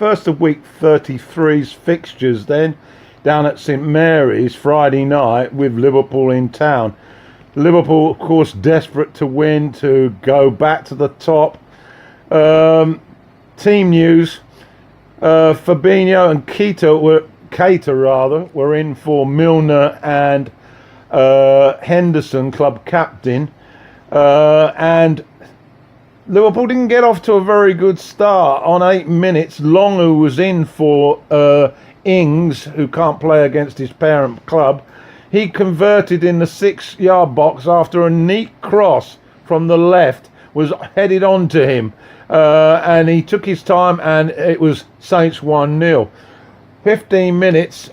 First of week 33's fixtures then, down at St Mary's Friday night with Liverpool in town. Liverpool, of course, desperate to win to go back to the top. Team news: Fabinho and Keita were in for Milner and Henderson, club captain, and Liverpool didn't get off to a very good start. On 8 minutes, Longu was in for Ings, who can't play against his parent club. He converted in the 6-yard box after a neat cross from the left was headed on to him, and he took his time, and it was Saints 1-0. 15 minutes,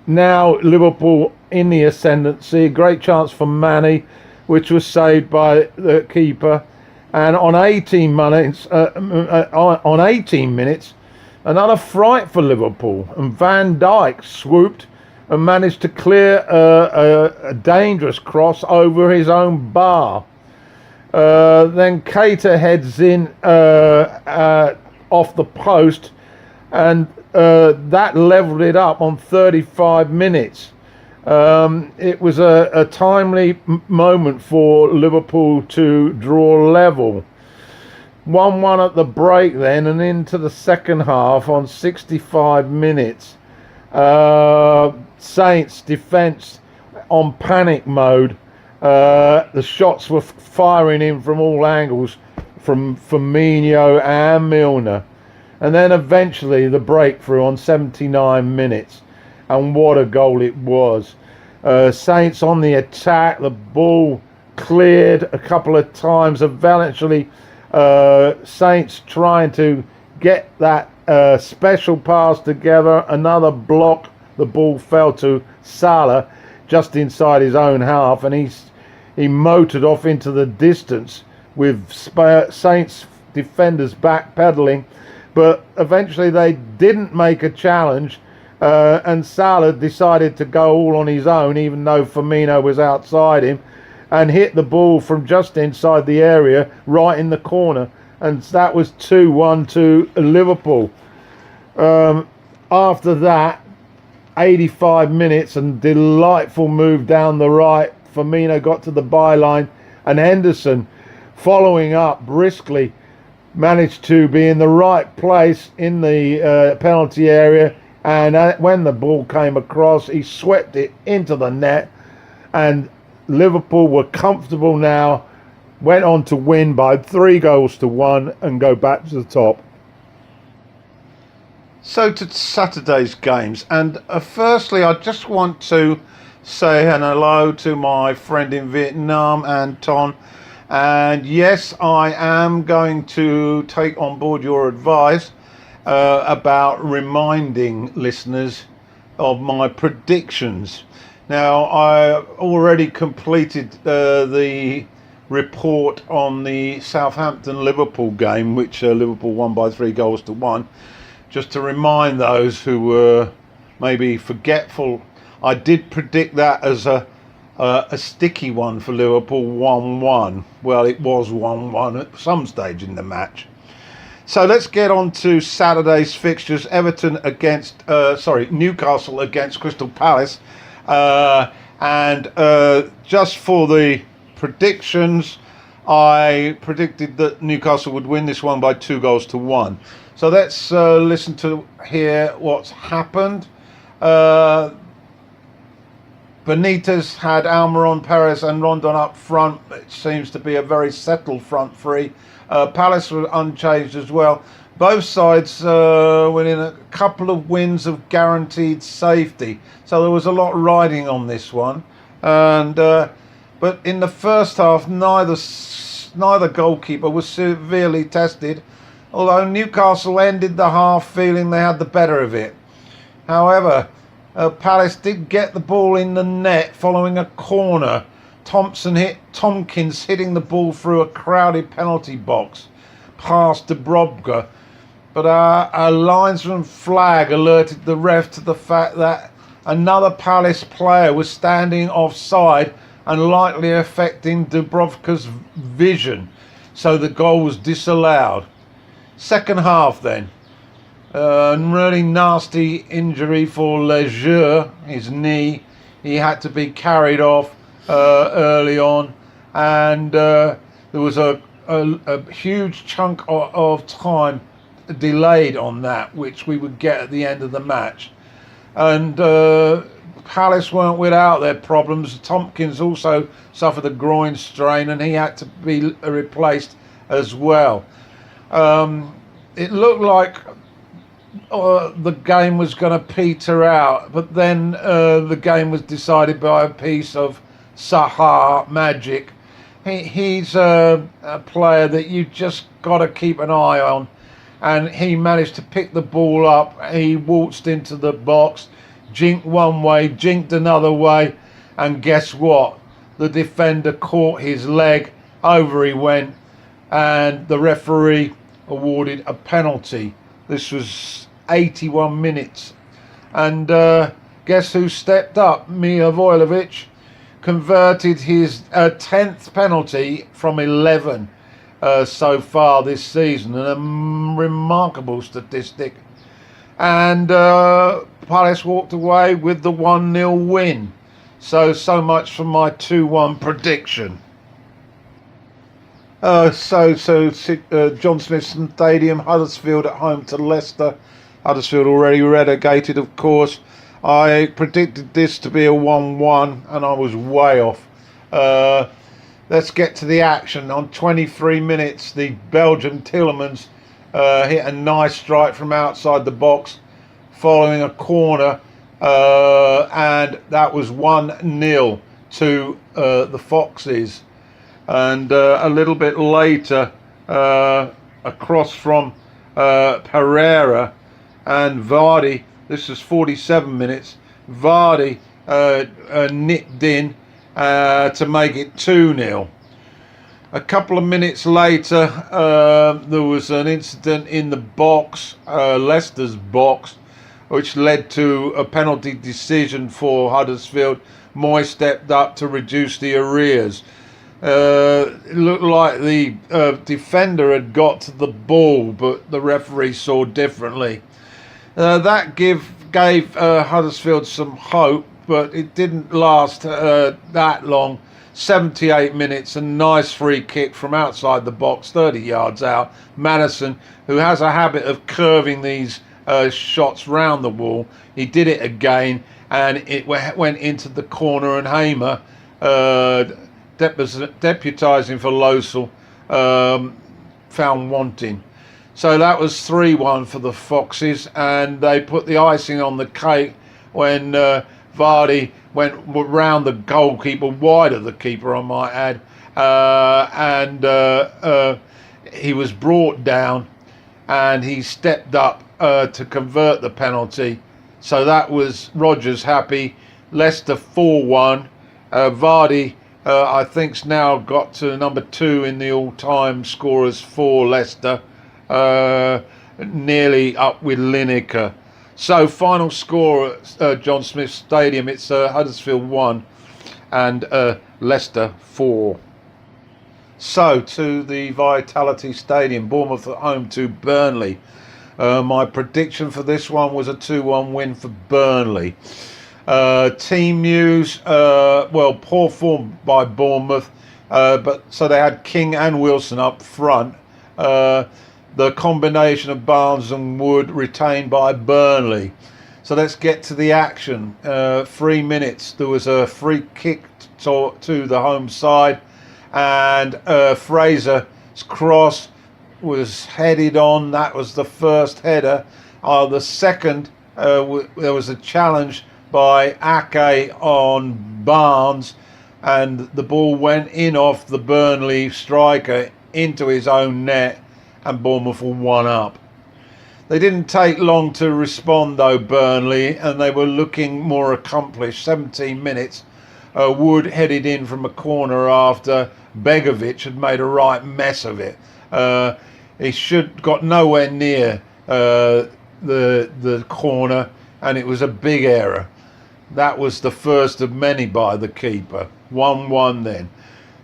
now Liverpool in the ascendancy. Great chance for Manny, which was saved by the keeper. And on 18 minutes, another fright for Liverpool, and Van Dijk swooped and managed to clear a dangerous cross over his own bar. Then Keita heads in off the post, and that levelled it up on 35 minutes. It was a timely moment for Liverpool to draw level. 1-1 at the break then, and into the second half on 65 minutes. Saints defence on panic mode. The shots were firing in from all angles from Firmino and Milner. And then eventually the breakthrough on 79 minutes. And what a goal it was. Saints on the attack, the ball cleared a couple of times. Eventually, Saints trying to get that special pass together. Another block. The ball fell to Salah just inside his own half, and he motored off into the distance with Saints defenders backpedaling. But eventually they didn't make a challenge. And Salah decided to go all on his own, even though Firmino was outside him, and hit the ball from just inside the area, right in the corner. And that was 2-1 to Liverpool. After that, 85 minutes and delightful move down the right. Firmino got to the byline, and Henderson, following up briskly, managed to be in the right place in the penalty area. And when the ball came across, he swept it into the net, and Liverpool were comfortable now, went on to win by 3-1 and go back to the top. So to Saturday's games, and firstly I just want to say hello to my friend in Vietnam, Anton, and yes, I am going to take on board your advice about reminding listeners of my predictions. Now, I already completed the report on the Southampton Liverpool game, which Liverpool won by 3-1. Just to remind those who were maybe forgetful, I did predict that as a sticky one for Liverpool, 1-1. Well, it was 1-1 at some stage in the match. So let's get on to Saturday's fixtures. Newcastle against Crystal Palace. And just for the predictions, I predicted that Newcastle would win this one by 2-1. So let's listen to hear what's happened. Benitez had Almiron, Perez and Rondon up front. It seems to be a very settled front three. Palace were unchanged as well. Both sides within a couple of wins of guaranteed safety. So there was a lot riding on this one. And but in the first half, neither goalkeeper was severely tested, although Newcastle ended the half feeling they had the better of it. However, Palace did get the ball in the net following a corner. Tompkins hitting the ball through a crowded penalty box past Dubrovka, but our linesman flag alerted the ref to the fact that another Palace player was standing offside and likely affecting Dubrovka's vision, so the goal was disallowed. Second half then, Really nasty injury for Leisure, his knee. He had to be carried off early on, and there was a huge chunk of time delayed on that, which we would get at the end of the match. And Palace weren't without their problems. Tompkins also suffered a groin strain, and he had to be replaced as well. It looked like the game was going to peter out, but then the game was decided by a piece of Sahar magic. He's a player that you just got to keep an eye on, and he managed to pick the ball up. He waltzed into the box, jinked one way, jinked another way, and guess what? The defender caught his leg, over he went, and the referee awarded a penalty. This was 81 minutes. And guess who stepped up? Milivojevic converted his 10th penalty from 11 so far this season. A remarkable statistic. And Palace walked away with the 1-0 win. So much for my 2-1 prediction. John Smith Stadium, Huddersfield at home to Leicester. Huddersfield already relegated, of course. I predicted this to be a 1-1, and I was way off. Let's get to the action. On 23 minutes, the Belgian Tielemans hit a nice strike from outside the box, following a corner, and that was 1-0 to the Foxes. And a little bit later, across from Pereira and Vardy, this is 47 minutes, Vardy nipped in to make it 2-0. A couple of minutes later, there was an incident in the box, Leicester's box, which led to a penalty decision for Huddersfield. Moy stepped up to reduce the arrears. It looked like the defender had got to the ball, but the referee saw differently. That gave Huddersfield some hope, but it didn't last that long. 78 minutes, a nice free kick from outside the box, 30 yards out. Madison, who has a habit of curving these shots round the wall, he did it again, and it went into the corner, and Hamer, deputising for Losel, found wanting. So that was 3-1 for the Foxes, and they put the icing on the cake when Vardy went round the goalkeeper, wide of the keeper, I might add, and he was brought down, and he stepped up to convert the penalty. So that was Rodgers happy. Leicester 4-1. Vardy, I think's now got to number 2 in the all-time scorers for Leicester, nearly up with Lineker. So final score at John Smith Stadium, it's Huddersfield 1 and Leicester 4. So to the Vitality Stadium, Bournemouth at home to Burnley. My prediction for this one was a 2-1 win for Burnley. Team news, poor form by Bournemouth, but so they had King and Wilson up front. The combination of Barnes and Wood retained by Burnley. So let's get to the action. 3 minutes, there was a free kick to the home side, and Fraser's cross was headed on. That was the first header. The second, there was a challenge by Ake on Barnes, and the ball went in off the Burnley striker into his own net, and Bournemouth were 1 up. They didn't take long to respond though, Burnley, and they were looking more accomplished. 17 minutes, Wood headed in from a corner after Begovic had made a right mess of it. He got nowhere near the corner, and it was a big error. That was the first of many by the keeper. 1-1 then.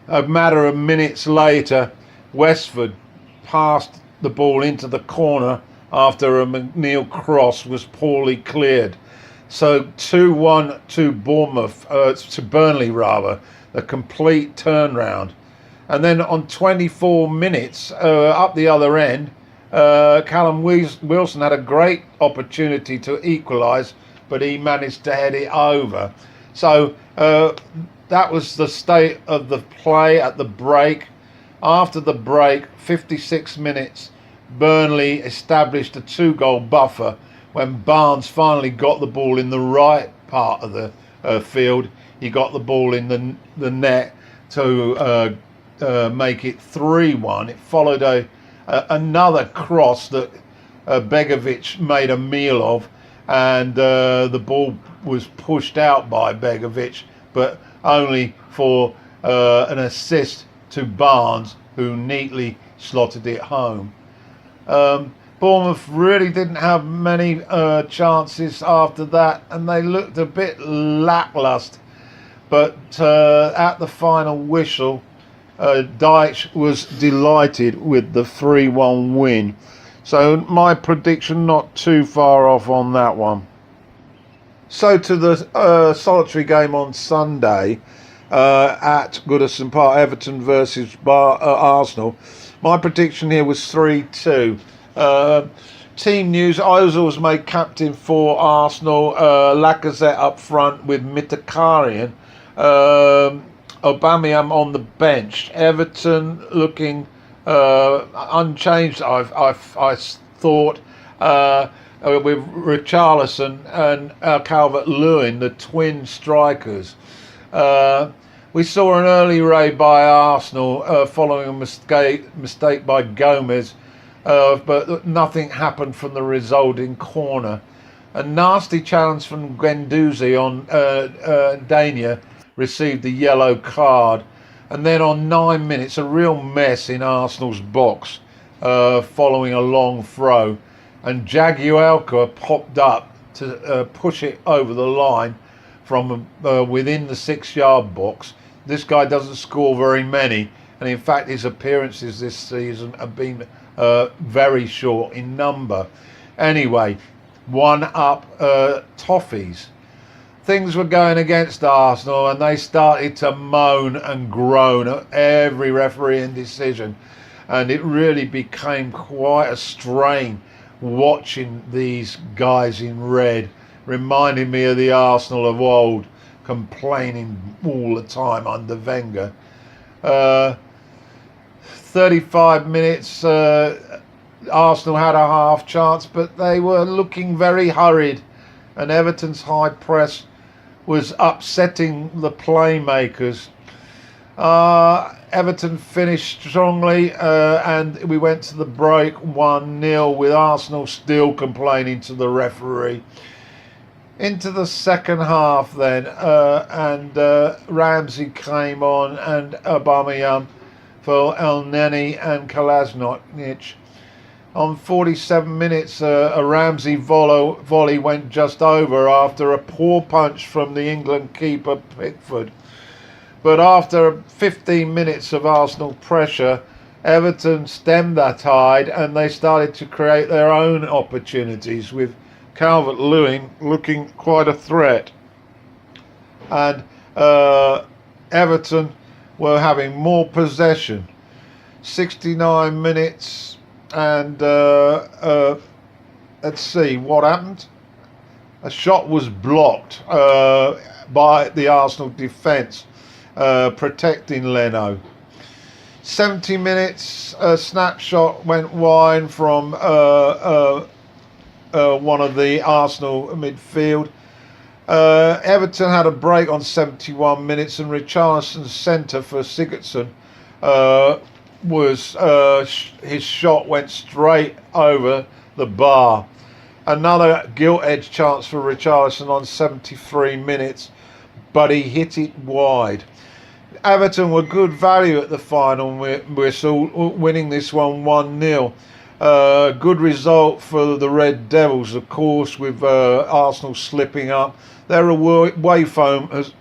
A matter of minutes later, Westford passed the ball into the corner after a McNeil cross was poorly cleared. So 2-1 to Bournemouth, to Burnley rather, a complete turnaround. And then on 24 minutes, up the other end, Callum Wilson had a great opportunity to equalise, but he managed to head it over. So that was the state of the play at the break. After the break, 56 minutes, Burnley established a 2-goal buffer when Barnes finally got the ball in the right part of the field. He got the ball in the net to make it 3-1. It followed another cross that Begovic made a meal of, and the ball was pushed out by Begovic, but only for an assist to Barnes, who neatly slotted it home. Bournemouth really didn't have many chances after that, and they looked a bit lacklustre. But at the final whistle, Deitch was delighted with the 3-1 win. So my prediction not too far off on that one. So to the solitary game on Sunday at Goodison Park, Everton versus Arsenal. My prediction here was 3-2. Team news: Ozil was made captain for Arsenal. Lacazette up front with Mkhitaryan. Aubameyang on the bench. Everton looking unchanged, I thought, with Richarlison and Calvert-Lewin, the twin strikers. We saw an early raid by Arsenal following a mistake by Gomez, but nothing happened from the resulting corner. A nasty challenge from Guendouzi on Dania received a yellow card. And then on 9 minutes, a real mess in Arsenal's box following a long throw. And Jagielka popped up to push it over the line from within the 6-yard box. This guy doesn't score very many, and in fact his appearances this season have been very short in number. Anyway, 1-up Toffees. Things were going against Arsenal, and they started to moan and groan at every refereeing decision, and it really became quite a strain watching these guys in red, reminding me of the Arsenal of old, complaining all the time under Wenger. 35 minutes, Arsenal had a half chance, but they were looking very hurried, and Everton's high press was upsetting the playmakers. Everton finished strongly, and we went to the break 1-0 with Arsenal still complaining to the referee. Into the second half then, and Ramsey came on, and Aubameyang for El Neni and Kolasinac. On 47 minutes, a Ramsey volley went just over after a poor punch from the England keeper Pickford. But after 15 minutes of Arsenal pressure, Everton stemmed that tide, and they started to create their own opportunities, with Calvert-Lewin looking quite a threat. And Everton were having more possession. 69 minutes. And let's see what happened. A shot was blocked by the Arsenal defence, protecting Leno. 70 minutes, a snapshot went wide from one of the Arsenal midfield. Everton had a break on 71 minutes, and Richarlison's centre for Sigurdsson his shot went straight over the bar. Another gilt-edged chance for Richarlison on 73 minutes, but he hit it wide. Everton were good value at the final whistle, winning this one 1-0. Good result for the Red Devils, of course, with Arsenal slipping up. Their away form has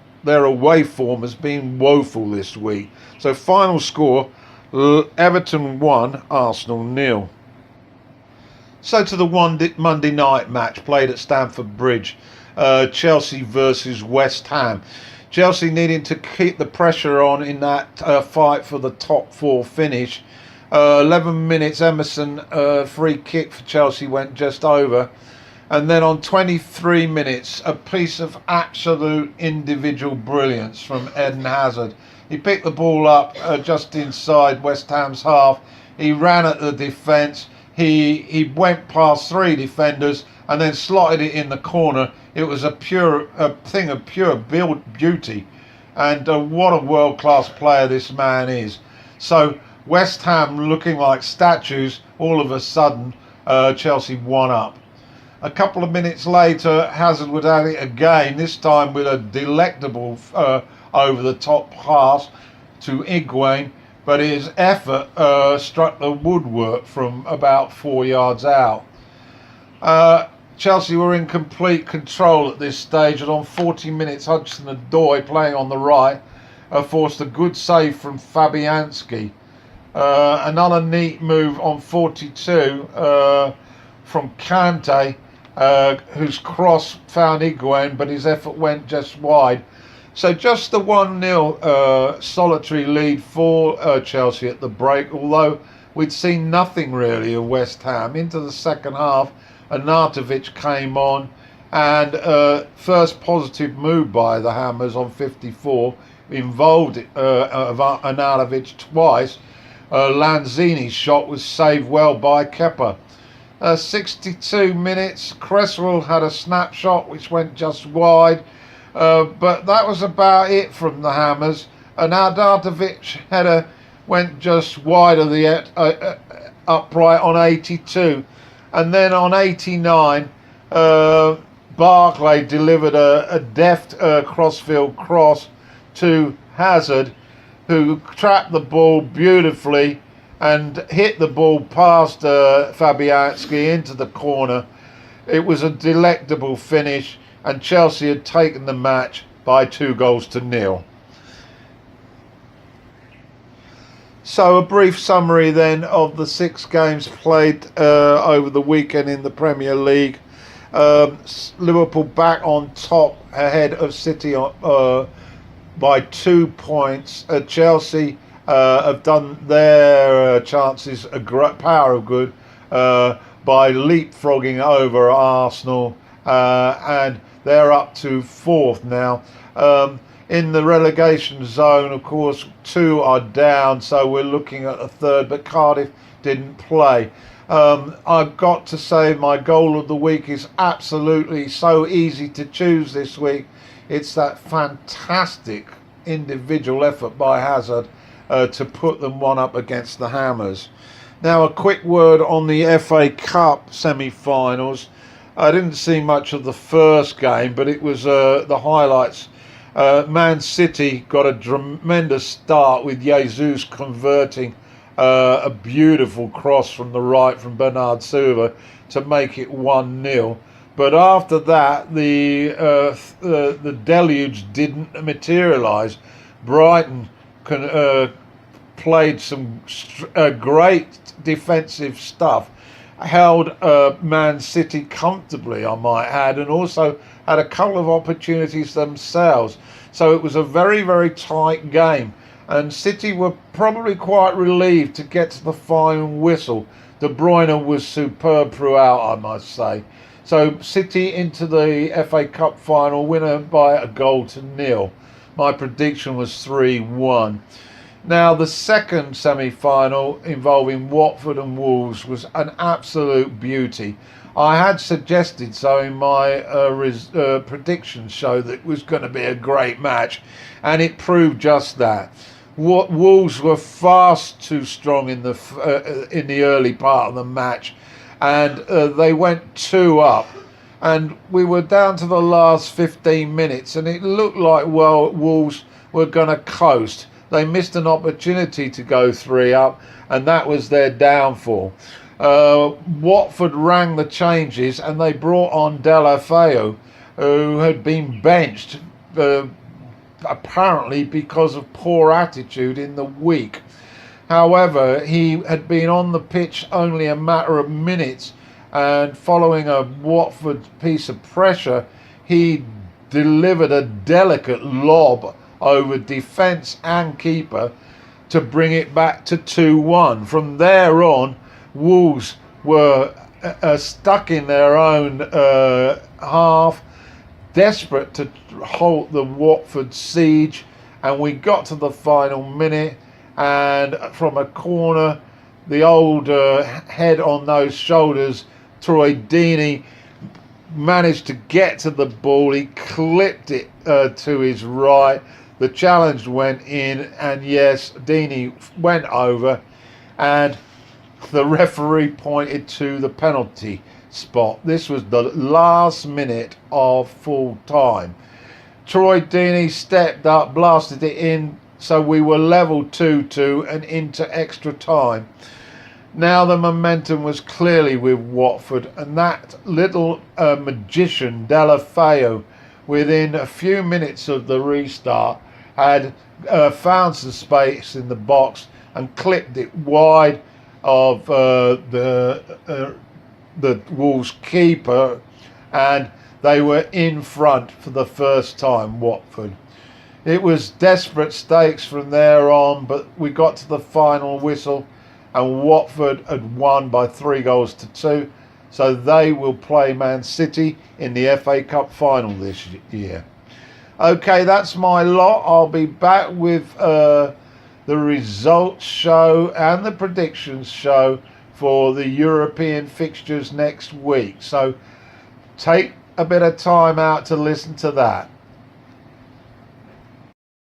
been woeful this week. So final score: Everton 1, Arsenal 0. So to the Monday night match played at Stamford Bridge, Chelsea versus West Ham. Chelsea needing to keep the pressure on in that fight for the top four finish. 11 minutes, Emerson free kick for Chelsea went just over. And then on 23 minutes, a piece of absolute individual brilliance from Eden Hazard. He picked the ball up just inside West Ham's half. He ran at the defence. He went past three defenders and then slotted it in the corner. It was a thing of pure beauty. And what a world-class player this man is. So West Ham looking like statues. All of a sudden, Chelsea won up. A couple of minutes later, Hazard would have it again, this time with a delectable over-the-top pass to Higuain, but his effort struck the woodwork from about 4 yards out. Chelsea were in complete control at this stage, and on 40 minutes, Hudson-Odoi, playing on the right, forced a good save from Fabianski. Another neat move on 42 from Kante, whose cross found Higuain, but his effort went just wide. So just the 1-0 solitary lead for Chelsea at the break, although we'd seen nothing really of West Ham. Into the second half, Arnautovic came on, and first positive move by the Hammers on 54 involved Arnautovic twice. Lanzini's shot was saved well by Kepa. 62 minutes, Cresswell had a snapshot which went just wide, but that was about it from the Hammers. An Arnautovic header went just wide of the upright on 82, and then on 89 Barclay delivered a deft crossfield cross to Hazard, who trapped the ball beautifully and hit the ball past Fabianski into the corner. It was a delectable finish, and Chelsea had taken the match by 2-0. So a brief summary then of the 6 games played over the weekend in the Premier League. Liverpool back on top ahead of City by 2 points. Chelsea have done their chances a great power of good by leapfrogging over Arsenal, and they're up to 4th now. In the relegation zone, of course, 2 are down, so we're looking at a 3rd, but Cardiff didn't play. I've got to say my goal of the week is absolutely so easy to choose this week. It's that fantastic individual effort by Hazard to put them one up against the Hammers. Now, a quick word on the FA Cup semi-finals. I didn't see much of the first game, but it was the highlights. Man City got a tremendous start with Jesus converting a beautiful cross from the right from Bernard Silva to make it 1-0. But after that, the deluge didn't materialise. Brighton played some great defensive stuff, held Man City comfortably, I might add, and also had a couple of opportunities themselves. So it was a very, very tight game, and City were probably quite relieved to get to the final whistle. De Bruyne was superb throughout, I must say. So City into the FA Cup final, winner by 1-0. My prediction was 3-1. Now, the second semi-final involving Watford and Wolves was an absolute beauty. I had suggested so in my prediction show that it was going to be a great match, and it proved just that. Wolves were far too strong in the early part of the match, and they went 2 up. And we were down to the last 15 minutes, and it looked like, well, Wolves were going to coast. They missed an opportunity to go 3 up, and that was their downfall. Watford rang the changes, and they brought on Deulofeu, who had been benched apparently because of poor attitude in the week. However, he had been on the pitch only a matter of minutes, and following a Watford piece of pressure, he delivered a delicate lob over defence and keeper to bring it back to 2-1. From there on, Wolves were stuck in their own half, desperate to halt the Watford siege, and we got to the final minute, and from a corner, the old head on those shoulders, Troy Deeney, managed to get to the ball. He clipped it to his right. The challenge went in, and yes, Deeney went over, and the referee pointed to the penalty spot. This was the last minute of full time. Troy Deeney stepped up, blasted it in, so we were level 2-2 and into extra time. Now the momentum was clearly with Watford, and that little magician Delafeu, within a few minutes of the restart, had found some space in the box and clipped it wide of the Wolves keeper, and they were in front for the first time, Watford. It was desperate stakes from there on, but we got to the final whistle, and Watford had won by 3-2, so they will play Man City in the FA Cup final this year. Okay, that's my lot. I'll be back with the results show and the predictions show for the European fixtures next week. So take a bit of time out to listen to that.